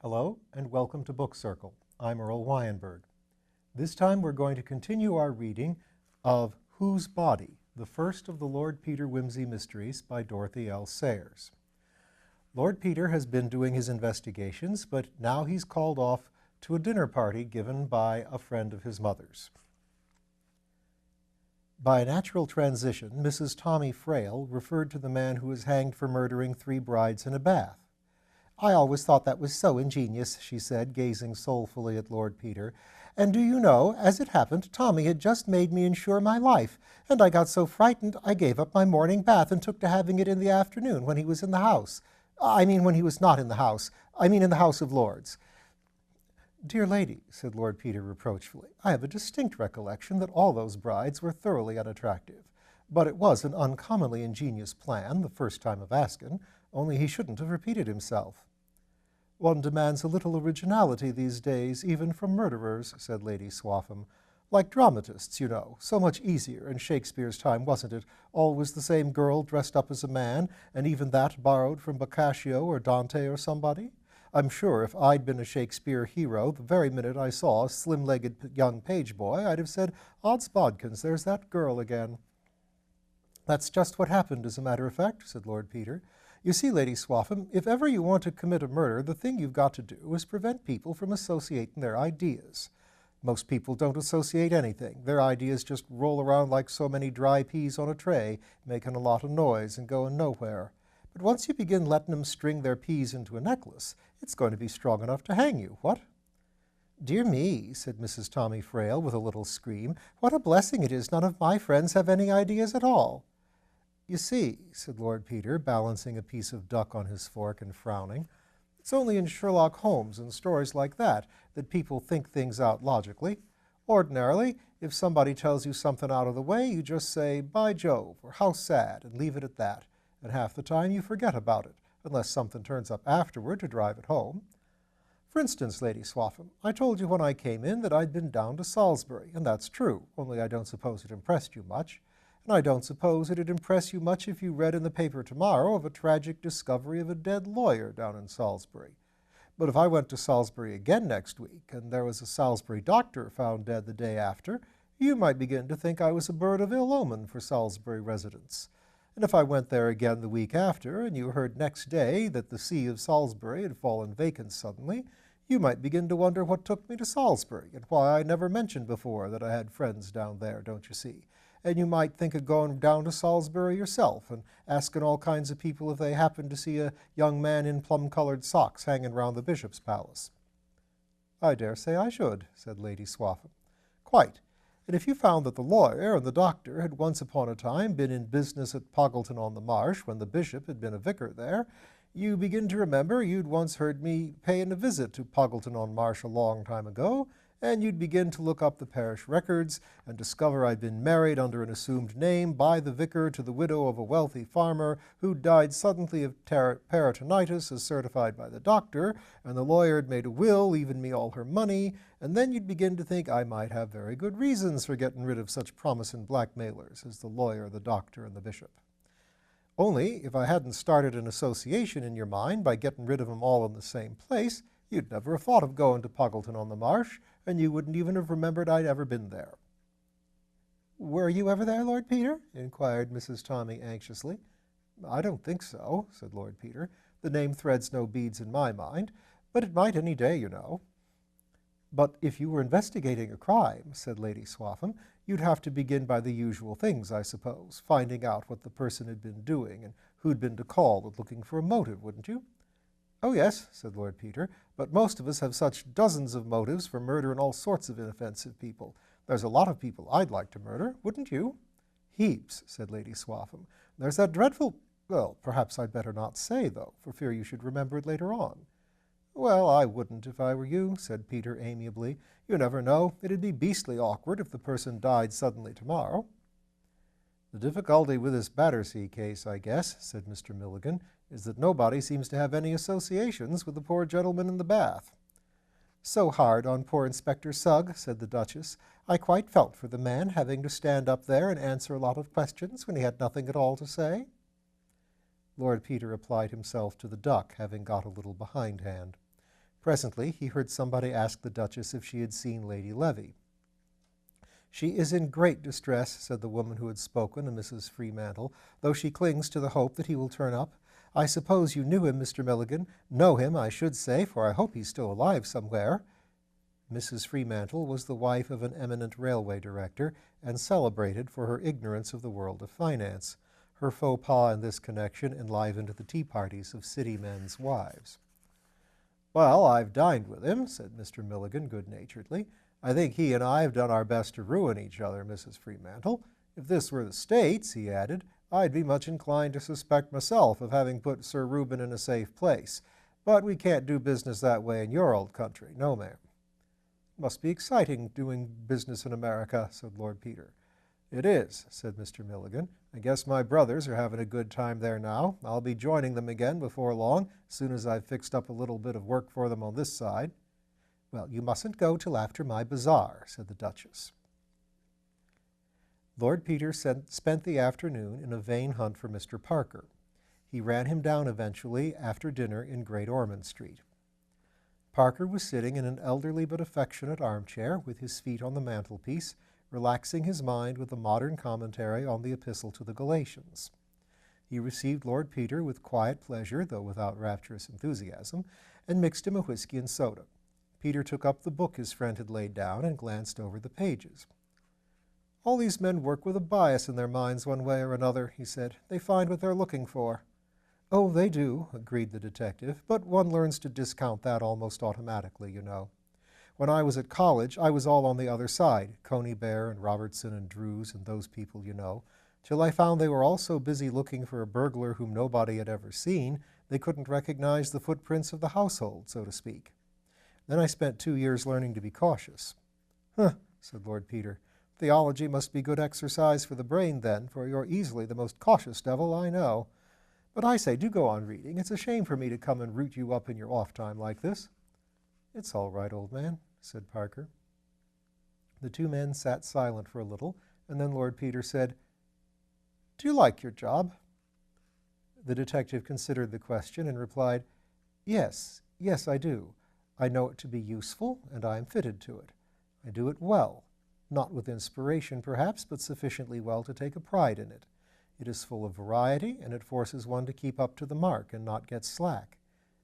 Hello and welcome to Book Circle. I'm Earl Wajenberg. This time we're going to continue our reading of Whose Body? The first of the Lord Peter Wimsey mysteries by Dorothy L. Sayers. Lord Peter has been doing his investigations, but now he's called off to a dinner party given by a friend of his mother's. By a natural transition, Mrs. Tommy Frail referred to the man who was hanged for murdering 3 brides in a bath. "I always thought that was so ingenious," she said, gazing soulfully at Lord Peter. "And do you know, as it happened, Tommy had just made me insure my life, and I got so frightened I gave up my morning bath and took to having it in the afternoon when he was in the house. When he was not in the house. In the House of Lords." "Dear lady," said Lord Peter reproachfully, "I have a distinct recollection that all those brides were thoroughly unattractive. But it was an uncommonly ingenious plan, the first time of asking, only he shouldn't have repeated himself." "One demands a little originality these days, even from murderers," said Lady Swaffham. "Like dramatists, you know. So much easier. In Shakespeare's time, wasn't it? Always the same girl dressed up as a man, and even that borrowed from Boccaccio or Dante or somebody. I'm sure if I'd been a Shakespeare hero, the very minute I saw a slim-legged young page boy, I'd have said, 'Odds bodkins, there's that girl again.'" "That's just what happened, as a matter of fact," said Lord Peter. "You see, Lady Swaffham, if ever you want to commit a murder, the thing you've got to do is prevent people from associating their ideas. Most people don't associate anything. Their ideas just roll around like so many dry peas on a tray, making a lot of noise and going nowhere. But once you begin letting them string their peas into a necklace, it's going to be strong enough to hang you, what?" "Dear me," said Mrs. Tommy Frail with a little scream, "what a blessing it is none of my friends have any ideas at all." "You see," said Lord Peter, balancing a piece of duck on his fork and frowning, "it's only in Sherlock Holmes and stories like that people think things out logically. Ordinarily, if somebody tells you something out of the way, you just say, 'By Jove,' or 'How sad,' and leave it at that, and half the time you forget about it, unless something turns up afterward to drive it home. For instance, Lady Swaffham, I told you when I came in that I'd been down to Salisbury, and that's true, only I don't suppose it impressed you much. And I don't suppose it'd impress you much if you read in the paper tomorrow of a tragic discovery of a dead lawyer down in Salisbury. But if I went to Salisbury again next week, and there was a Salisbury doctor found dead the day after, you might begin to think I was a bird of ill omen for Salisbury residents. And if I went there again the week after, and you heard next day that the See of Salisbury had fallen vacant suddenly, you might begin to wonder what took me to Salisbury, and why I never mentioned before that I had friends down there, don't you see? And you might think of going down to Salisbury yourself and asking all kinds of people if they happened to see a young man in plum-colored socks hanging round the bishop's palace." "I dare say I should," said Lady Swaffham. "Quite. And if you found that the lawyer and the doctor had once upon a time been in business at Poggleton-on-the-Marsh when the bishop had been a vicar there, you begin to remember you'd once heard me paying a visit to Poggleton-on-Marsh a long time ago, and you'd begin to look up the parish records and discover I'd been married under an assumed name by the vicar to the widow of a wealthy farmer who died suddenly of peritonitis as certified by the doctor, and the lawyer had made a will leaving me all her money, and then you'd begin to think I might have very good reasons for getting rid of such promising blackmailers as the lawyer, the doctor, and the bishop. Only, if I hadn't started an association in your mind by getting rid of them all in the same place, you'd never have thought of going to Poggleton-on-the-Marsh, and you wouldn't even have remembered I'd ever been there." "Were you ever there, Lord Peter?" inquired Mrs. Tommy anxiously. "I don't think so," said Lord Peter. "The name threads no beads in my mind, but it might any day, you know." "But if you were investigating a crime," said Lady Swaffham, "you'd have to begin by the usual things, I suppose, finding out what the person had been doing and who'd been to call and looking for a motive, wouldn't you?" "Oh, yes," said Lord Peter, "but most of us have such dozens of motives for murdering all sorts of inoffensive people. There's a lot of people I'd like to murder, wouldn't you?" "Heaps," said Lady Swaffham. "There's that dreadful— well, perhaps I'd better not say, though, for fear you should remember it later on." "Well, I wouldn't if I were you," said Peter amiably. "You never know. It'd be beastly awkward if the person died suddenly tomorrow." "The difficulty with this Battersea case, I guess," said Mr. Milligan, "is that nobody seems to have any associations with the poor gentleman in the bath." "So hard on poor Inspector Sugg," said the Duchess. "I quite felt for the man having to stand up there and answer a lot of questions when he had nothing at all to say." Lord Peter applied himself to the duck, having got a little behindhand. Presently he heard somebody ask the Duchess if she had seen Lady Levy. "She is in great distress," said the woman who had spoken to Mrs. Freemantle, "though she clings to the hope that he will turn up. I suppose you knew him, Mr. Milligan. Know him, I should say, for I hope he's still alive somewhere." Mrs. Freemantle was the wife of an eminent railway director, and celebrated for her ignorance of the world of finance. Her faux pas in this connection enlivened the tea parties of city men's wives. "Well, I've dined with him," said Mr. Milligan good-naturedly. "I think he and I have done our best to ruin each other, Mrs. Freemantle. If this were the States," he added, "I'd be much inclined to suspect myself of having put Sir Reuben in a safe place. But we can't do business that way in your old country. No, ma'am." "Must be exciting doing business in America," said Lord Peter. "It is," said Mr. Milligan. "I guess my brothers are having a good time there now. I'll be joining them again before long, as soon as I've fixed up a little bit of work for them on this side." "Well, you mustn't go till after my bazaar," said the Duchess. Lord Peter spent the afternoon in a vain hunt for Mr. Parker. He ran him down eventually after dinner in Great Ormond Street. Parker was sitting in an elderly but affectionate armchair with his feet on the mantelpiece, relaxing his mind with a modern commentary on the Epistle to the Galatians. He received Lord Peter with quiet pleasure, though without rapturous enthusiasm, and mixed him a whiskey and soda. Peter took up the book his friend had laid down and glanced over the pages. "All these men work with a bias in their minds one way or another," he said. "They find what they're looking for." "Oh, they do," agreed the detective, "but one learns to discount that almost automatically, you know. When I was at college, I was all on the other side, Conybeare and Robertson and Drews and those people, you know, till I found they were all so busy looking for a burglar whom nobody had ever seen, they couldn't recognize the footprints of the household, so to speak. Then I spent 2 years learning to be cautious." "Huh," said Lord Peter. "Theology must be good exercise for the brain, then, for you're easily the most cautious devil I know. But I say, do go on reading. It's a shame for me to come and root you up in your off-time like this." "It's all right, old man," said Parker. The two men sat silent for a little, and then Lord Peter said, "Do you like your job?" The detective considered the question and replied, Yes, I do. I know it to be useful, and I am fitted to it. I do it well, not with inspiration perhaps, but sufficiently well to take a pride in it. It is full of variety, and it forces one to keep up to the mark and not get slack.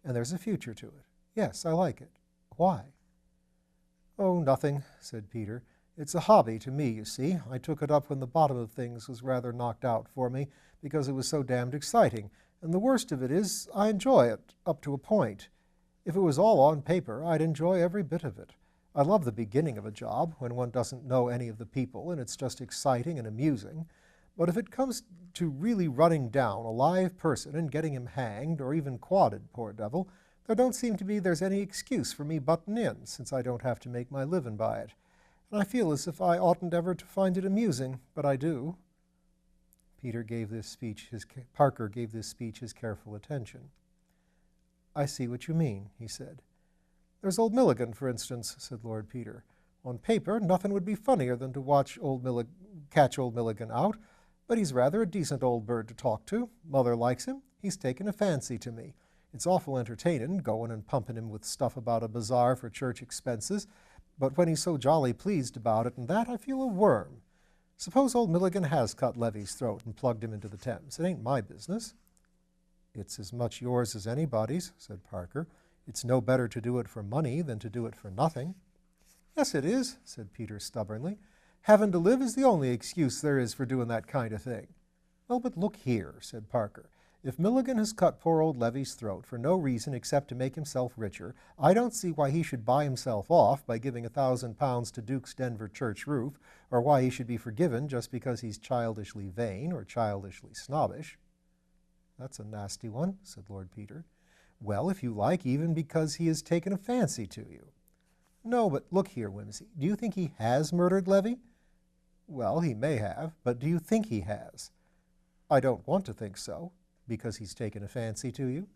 And there's a future to it. Yes, I like it. Why?" "Oh, nothing," said Peter. "It's a hobby to me, you see. I took it up when the bottom of things was rather knocked out for me because it was so damned exciting. And the worst of it is, I enjoy it, up to a point. If it was all on paper, I'd enjoy every bit of it. I love the beginning of a job, when one doesn't know any of the people and it's just exciting and amusing. But if it comes to really running down a live person and getting him hanged, or even quadded, poor devil, there don't seem to be there's any excuse for me butting in, since I don't have to make my living by it. And I feel as if I oughtn't ever to find it amusing, but I do." Parker gave this speech his careful attention. "I see what you mean," he said. "There's old Milligan, for instance," said Lord Peter. "On paper, nothing would be funnier than to watch catch old Milligan out, but he's rather a decent old bird to talk to. Mother likes him. He's taken a fancy to me. It's awful entertainin', going and pumping him with stuff about a bazaar for church expenses, but when he's so jolly pleased about it and that, I feel a worm. Suppose old Milligan has cut Levy's throat and plugged him into the Thames. It ain't my business." "It's as much yours as anybody's," said Parker. "It's no better to do it for money than to do it for nothing." "Yes, it is," said Peter stubbornly. "Having to live is the only excuse there is for doing that kind of thing." "Well, but look here," said Parker. "If Milligan has cut poor old Levy's throat for no reason except to make himself richer, I don't see why he should buy himself off by giving £1,000 to Duke's Denver church roof, or why he should be forgiven just because he's childishly vain or childishly snobbish." "That's a nasty one," said Lord Peter. "Well, if you like, even because he has taken a fancy to you." "No, but look here, Wimsey. Do you think he has murdered Levy?" "Well, he may have, but do you think he has?" "I don't want to think so." "Because he's taken a fancy to you?"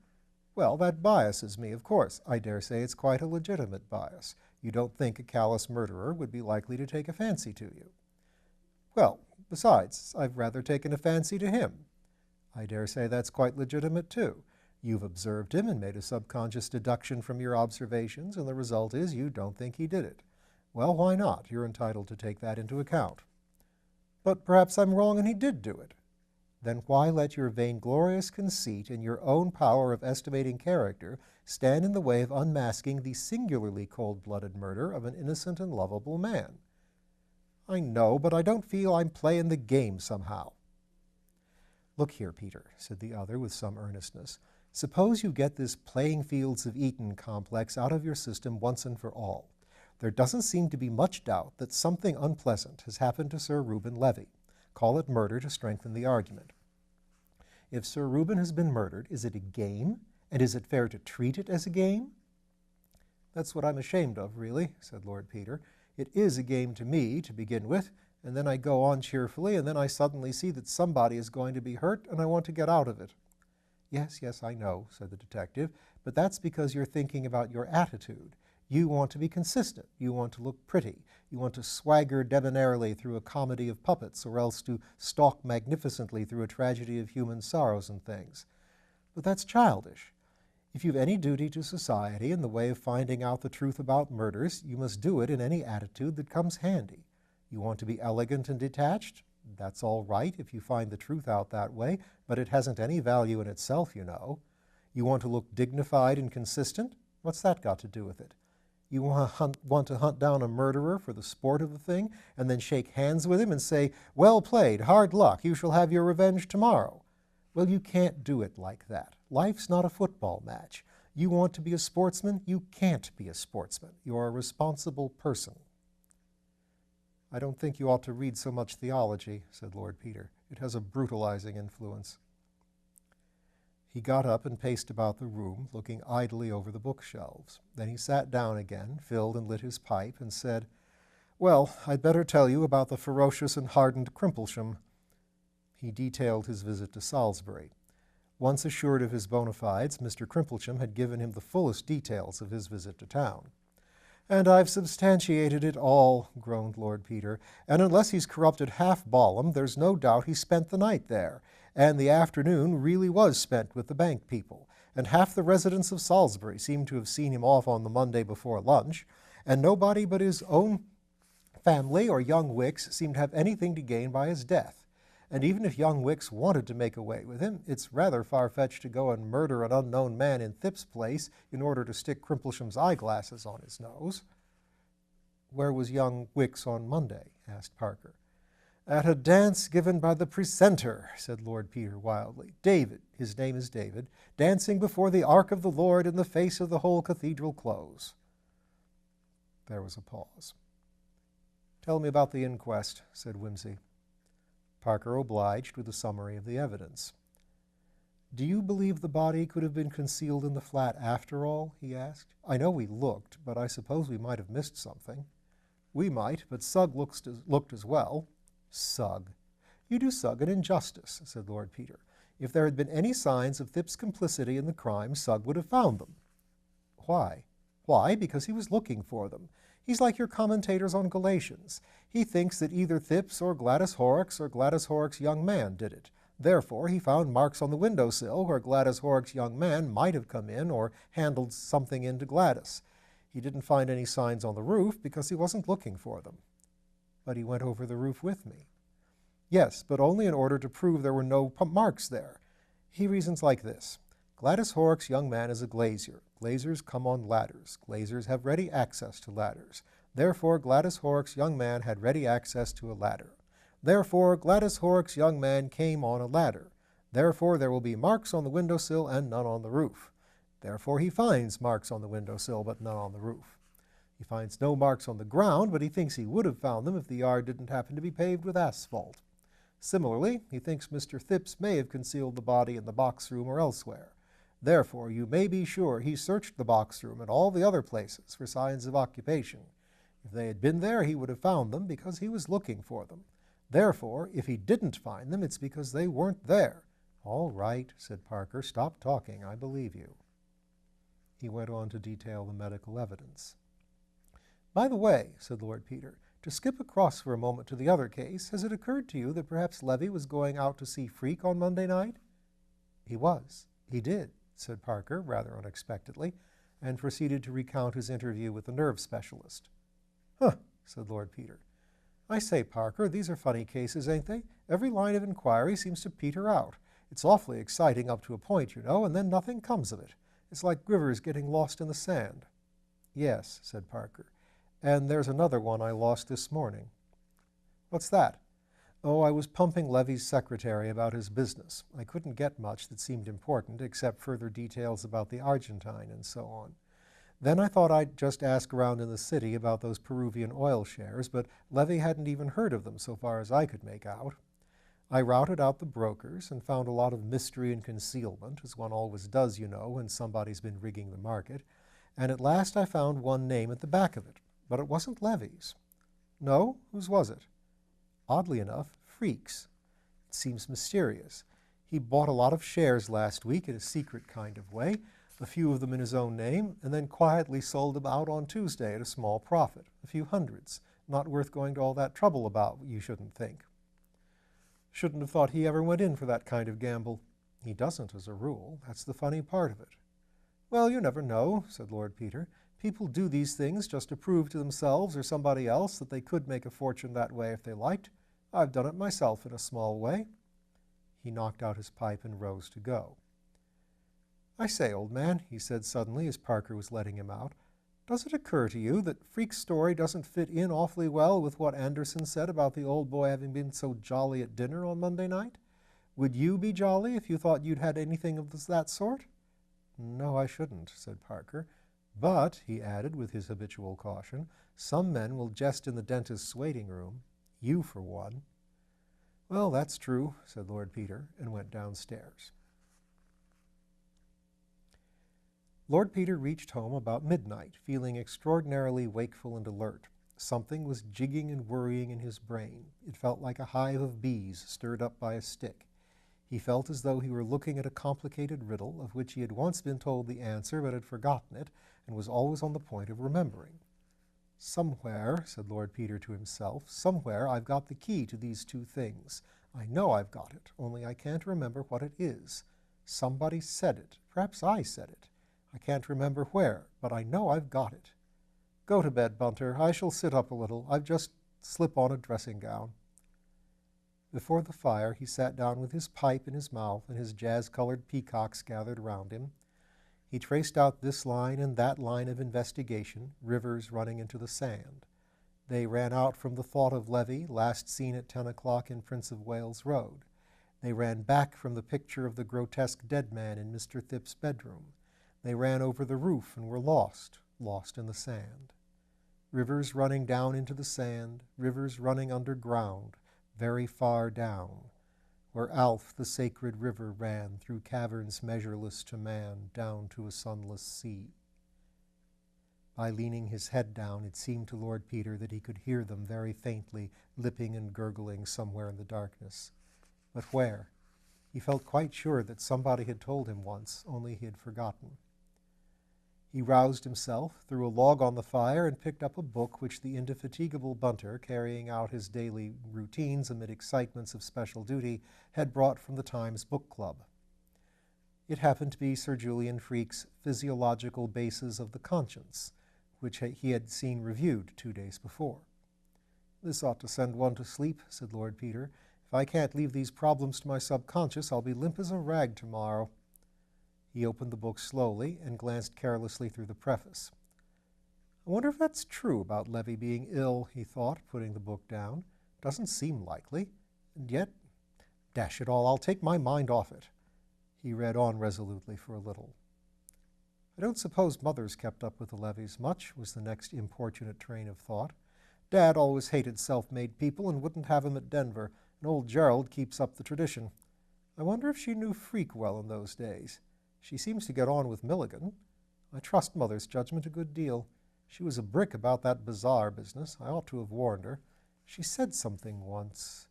"Well, that biases me, of course. I dare say it's quite a legitimate bias. You don't think a callous murderer would be likely to take a fancy to you?" "Well, besides, I've rather taken a fancy to him." "I dare say that's quite legitimate, too. You've observed him and made a subconscious deduction from your observations, and the result is you don't think he did it. Well, why not? You're entitled to take that into account. But perhaps I'm wrong and he did do it. Then why let your vainglorious conceit and your own power of estimating character stand in the way of unmasking the singularly cold-blooded murder of an innocent and lovable man? I know, but I don't feel I'm playing the game somehow. Look here, Peter, said the other with some earnestness. Suppose you get this playing fields of Eton complex out of your system once and for all. There doesn't seem to be much doubt that something unpleasant has happened to Sir Reuben Levy. Call it murder to strengthen the argument. If Sir Reuben has been murdered, is it a game? And is it fair to treat it as a game? That's what I'm ashamed of, really, said Lord Peter. It is a game to me, to begin with, and then I go on cheerfully, and then I suddenly see that somebody is going to be hurt, and I want to get out of it. Yes, yes, I know, said the detective, but that's because you're thinking about your attitude. You want to be consistent. You want to look pretty. You want to swagger debonairly through a comedy of puppets, or else to stalk magnificently through a tragedy of human sorrows and things. But that's childish. If you've any duty to society in the way of finding out the truth about murders, you must do it in any attitude that comes handy. You want to be elegant and detached? That's all right if you find the truth out that way, but it hasn't any value in itself, you know. You want to look dignified and consistent? What's that got to do with it? You want to hunt down a murderer for the sport of the thing, and then shake hands with him and say, well played, hard luck, you shall have your revenge tomorrow. Well, you can't do it like that. Life's not a football match. You want to be a sportsman? You can't be a sportsman. You're a responsible person. I don't think you ought to read so much theology, said Lord Peter. It has a brutalizing influence. He got up and paced about the room, looking idly over the bookshelves. Then he sat down again, filled and lit his pipe, and said, well, I'd better tell you about the ferocious and hardened Crimplesham. He detailed his visit to Salisbury. Once assured of his bona fides, Mr. Crimplesham had given him the fullest details of his visit to town. And I've substantiated it all, groaned Lord Peter, and unless he's corrupted half Balham, there's no doubt he spent the night there, and the afternoon really was spent with the bank people, and half the residents of Salisbury seem to have seen him off on the Monday before lunch, and nobody but his own family or young Wicks seemed to have anything to gain by his death. And even if young Wicks wanted to make away with him, it's rather far-fetched to go and murder an unknown man in Thip's place in order to stick Crimplesham's eyeglasses on his nose. Where was young Wicks on Monday? Asked Parker. At a dance given by the precentor, said Lord Peter wildly. David, his name is David, dancing before the ark of the Lord in the face of the whole cathedral close. There was a pause. Tell me about the inquest, said Wimsey. Parker obliged with a summary of the evidence. Do you believe the body could have been concealed in the flat after all? He asked. I know we looked, but I suppose we might have missed something. We might, but Sugg looked as well. Sugg. You do Sugg an injustice, said Lord Peter. If there had been any signs of Thip's complicity in the crime, Sugg would have found them. Why? Why? Because he was looking for them. He's like your commentators on Galatians. He thinks that either Thip's or Gladys Horrocks or Gladys Horrocks' young man did it. Therefore, he found marks on the windowsill where Gladys Horrocks' young man might have come in or handled something into Gladys. He didn't find any signs on the roof because he wasn't looking for them. But he went over the roof with me. Yes, but only in order to prove there were no marks there. He reasons like this. Gladys Horrocks' young man is a glazier. Glaziers come on ladders. Glaziers have ready access to ladders. Therefore, Gladys Horrocks' young man had ready access to a ladder. Therefore, Gladys Horrocks' young man came on a ladder. Therefore, there will be marks on the windowsill and none on the roof. Therefore, he finds marks on the windowsill but none on the roof. He finds no marks on the ground, but he thinks he would have found them if the yard didn't happen to be paved with asphalt. Similarly, he thinks Mr. Thipps may have concealed the body in the box room or elsewhere. Therefore, you may be sure he searched the box room and all the other places for signs of occupation. If they had been there, he would have found them because he was looking for them. Therefore, if he didn't find them, it's because they weren't there. All right, said Parker, stop talking, I believe you. He went on to detail the medical evidence. By the way, said Lord Peter, to skip across for a moment to the other case, has it occurred to you that perhaps Levy was going out to see Freak on Monday night? He was. He did. said Parker, rather unexpectedly, and proceeded to recount his interview with the nerve specialist. Huh, said Lord Peter. I say, Parker, these are funny cases, ain't they? Every line of inquiry seems to peter out. It's awfully exciting up to a point, you know, and then nothing comes of it. It's like rivers getting lost in the sand. Yes, said Parker, and there's another one I lost this morning. What's that? Oh, I was pumping Levy's secretary about his business. I couldn't get much that seemed important, except further details about the Argentine and so on. Then I thought I'd just ask around in the city about those Peruvian oil shares, but Levy hadn't even heard of them so far as I could make out. I routed out the brokers and found a lot of mystery and concealment, as one always does, you know, when somebody's been rigging the market, and at last I found one name at the back of it, but it wasn't Levy's. No? Whose was it? Oddly enough, Freak's. It seems mysterious. He bought a lot of shares last week in a secret kind of way, a few of them in his own name, and then quietly sold them out on Tuesday at a small profit, a few hundreds. Not worth going to all that trouble about, you shouldn't think. Shouldn't have thought he ever went in for that kind of gamble. He doesn't, as a rule. That's the funny part of it. Well, you never know, said Lord Peter. People do these things just to prove to themselves or somebody else that they could make a fortune that way if they liked. I've done it myself in a small way. He knocked out his pipe and rose to go. I say, old man, he said suddenly as Parker was letting him out, does it occur to you that Freak's story doesn't fit in awfully well with what Anderson said about the old boy having been so jolly at dinner on Monday night? Would you be jolly if you thought you'd had anything of that sort? No, I shouldn't, said Parker. But, he added with his habitual caution, some men will jest in the dentist's waiting room. You, for one. Well, that's true, said Lord Peter, and went downstairs. Lord Peter reached home about midnight, feeling extraordinarily wakeful and alert. Something was jigging and worrying in his brain. It felt like a hive of bees stirred up by a stick. He felt as though he were looking at a complicated riddle of which he had once been told the answer but had forgotten it and was always on the point of remembering. Somewhere, said Lord Peter to himself, somewhere I've got the key to these two things. I know I've got it, only I can't remember what it is. Somebody said it. Perhaps I said it. I can't remember where, but I know I've got it. Go to bed, Bunter. I shall sit up a little. I've just slip on a dressing gown. Before the fire, he sat down with his pipe in his mouth and his jazz-colored peacocks gathered round him. He traced out this line and that line of investigation, rivers running into the sand. They ran out from the thought of Levy, last seen at 10 o'clock in Prince of Wales Road. They ran back from the picture of the grotesque dead man in Mr. Thipp's bedroom. They ran over the roof and were lost in the sand. Rivers running down into the sand, rivers running underground, very far down, where Alf the sacred river ran through caverns measureless to man down to a sunless sea. By leaning his head down, it seemed to Lord Peter that he could hear them very faintly, lipping and gurgling somewhere in the darkness. But where? He felt quite sure that somebody had told him once, only he had forgotten. He roused himself, threw a log on the fire, and picked up a book which the indefatigable Bunter, carrying out his daily routines amid excitements of special duty, had brought from the Times Book Club. It happened to be Sir Julian Freke's Physiological Bases of the Conscience, which he had seen reviewed 2 days before. This ought to send one to sleep, said Lord Peter. If I can't leave these problems to my subconscious, I'll be limp as a rag tomorrow. He opened the book slowly and glanced carelessly through the preface. I wonder if that's true about Levy being ill, he thought, putting the book down. Doesn't seem likely. And yet, dash it all, I'll take my mind off it. He read on resolutely for a little. I don't suppose Mother's kept up with the Levys much, was the next importunate train of thought. Dad always hated self-made people and wouldn't have 'em at Denver, and old Gerald keeps up the tradition. I wonder if she knew Freak well in those days. She seems to get on with Milligan. I trust Mother's judgment a good deal. She was a brick about that bazaar business. I ought to have warned her. She said something once.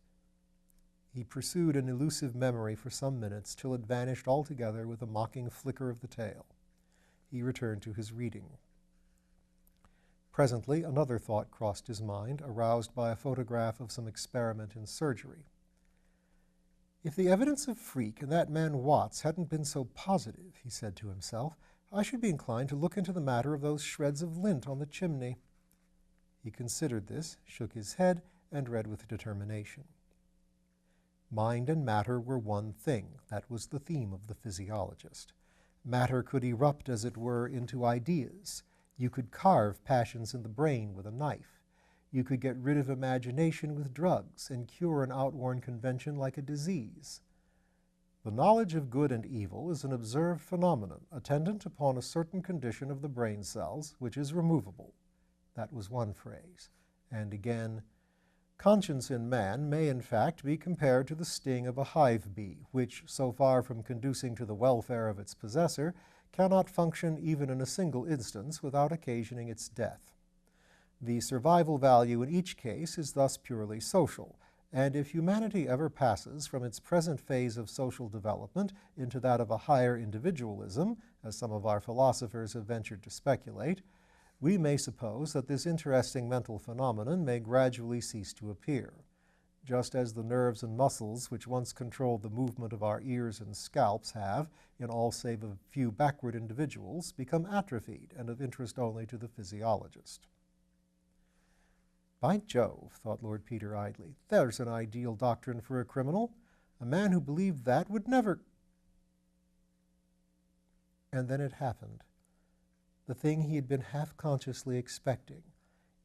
He pursued an elusive memory for some minutes till it vanished altogether with a mocking flicker of the tail. He returned to his reading. Presently another thought crossed his mind, aroused by a photograph of some experiment in surgery. If the evidence of Freak and that man Watts hadn't been so positive, he said to himself, I should be inclined to look into the matter of those shreds of lint on the chimney. He considered this, shook his head, and read with determination. Mind and matter were one thing. That was the theme of the physiologist. Matter could erupt, as it were, into ideas. You could carve passions in the brain with a knife. You could get rid of imagination with drugs and cure an outworn convention like a disease. The knowledge of good and evil is an observed phenomenon attendant upon a certain condition of the brain cells, which is removable. That was one phrase. And again, conscience in man may in fact be compared to the sting of a hive bee, which, so far from conducing to the welfare of its possessor, cannot function even in a single instance without occasioning its death. The survival value in each case is thus purely social, and if humanity ever passes from its present phase of social development into that of a higher individualism, as some of our philosophers have ventured to speculate, we may suppose that this interesting mental phenomenon may gradually cease to appear, just as the nerves and muscles which once controlled the movement of our ears and scalps have, in all save a few backward individuals, become atrophied and of interest only to the physiologist. By Jove, thought Lord Peter idly, there's an ideal doctrine for a criminal. A man who believed that would never... And then it happened. The thing he had been half-consciously expecting.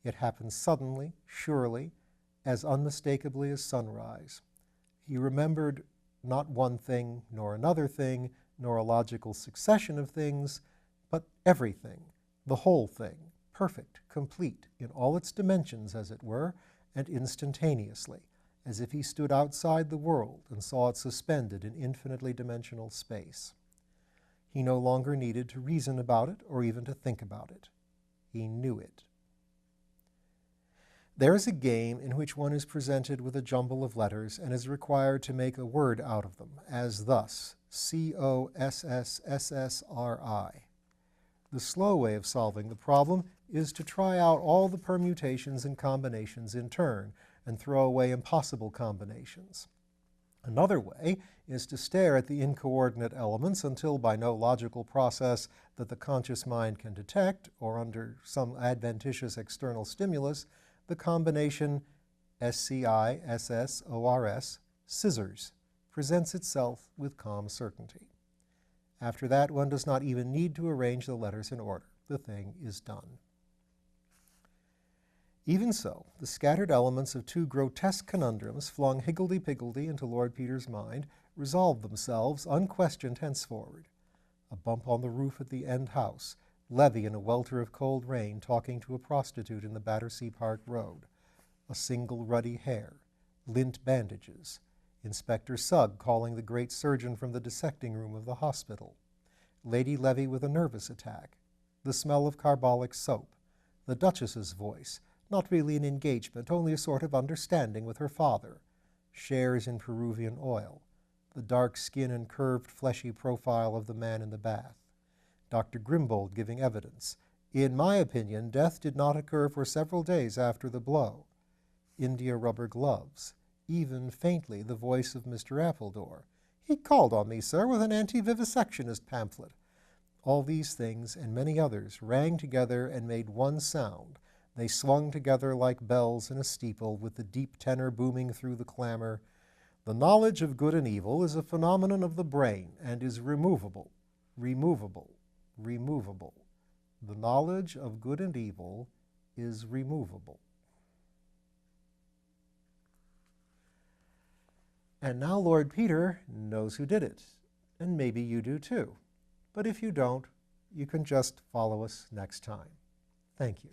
It happened suddenly, surely, as unmistakably as sunrise. He remembered not one thing, nor another thing, nor a logical succession of things, but everything, the whole thing, perfect, complete, in all its dimensions, as it were, and instantaneously, as if he stood outside the world and saw it suspended in infinitely dimensional space. He no longer needed to reason about it or even to think about it. He knew it. There is a game in which one is presented with a jumble of letters and is required to make a word out of them, as thus, C-O-S-S-S-S-R-I. The slow way of solving the problem is to try out all the permutations and combinations in turn and throw away impossible combinations. Another way is to stare at the incoordinate elements until, by no logical process that the conscious mind can detect, or under some adventitious external stimulus, the combination SCI-SSORS, scissors, presents itself with calm certainty. After that, one does not even need to arrange the letters in order. The thing is done. Even so, the scattered elements of two grotesque conundrums flung higgledy-piggledy into Lord Peter's mind resolved themselves unquestioned henceforward. A bump on the roof at the end house, Levy in a welter of cold rain talking to a prostitute in the Battersea Park Road, a single ruddy hair, lint bandages, Inspector Sugg calling the great surgeon from the dissecting room of the hospital, Lady Levy with a nervous attack, the smell of carbolic soap, the Duchess's voice, not really an engagement, only a sort of understanding with her father, shares in Peruvian oil, the dark skin and curved fleshy profile of the man in the bath, Dr. Grimbold giving evidence. In my opinion, death did not occur for several days after the blow. India rubber gloves, even faintly the voice of Mr. Appledore. He called on me, sir, with an anti-vivisectionist pamphlet. All these things and many others rang together and made one sound. They swung together like bells in a steeple, with the deep tenor booming through the clamor. The knowledge of good and evil is a phenomenon of the brain and is removable, removable, removable. The knowledge of good and evil is removable. And now Lord Peter knows who did it, and maybe you do too. But if you don't, you can just follow us next time. Thank you.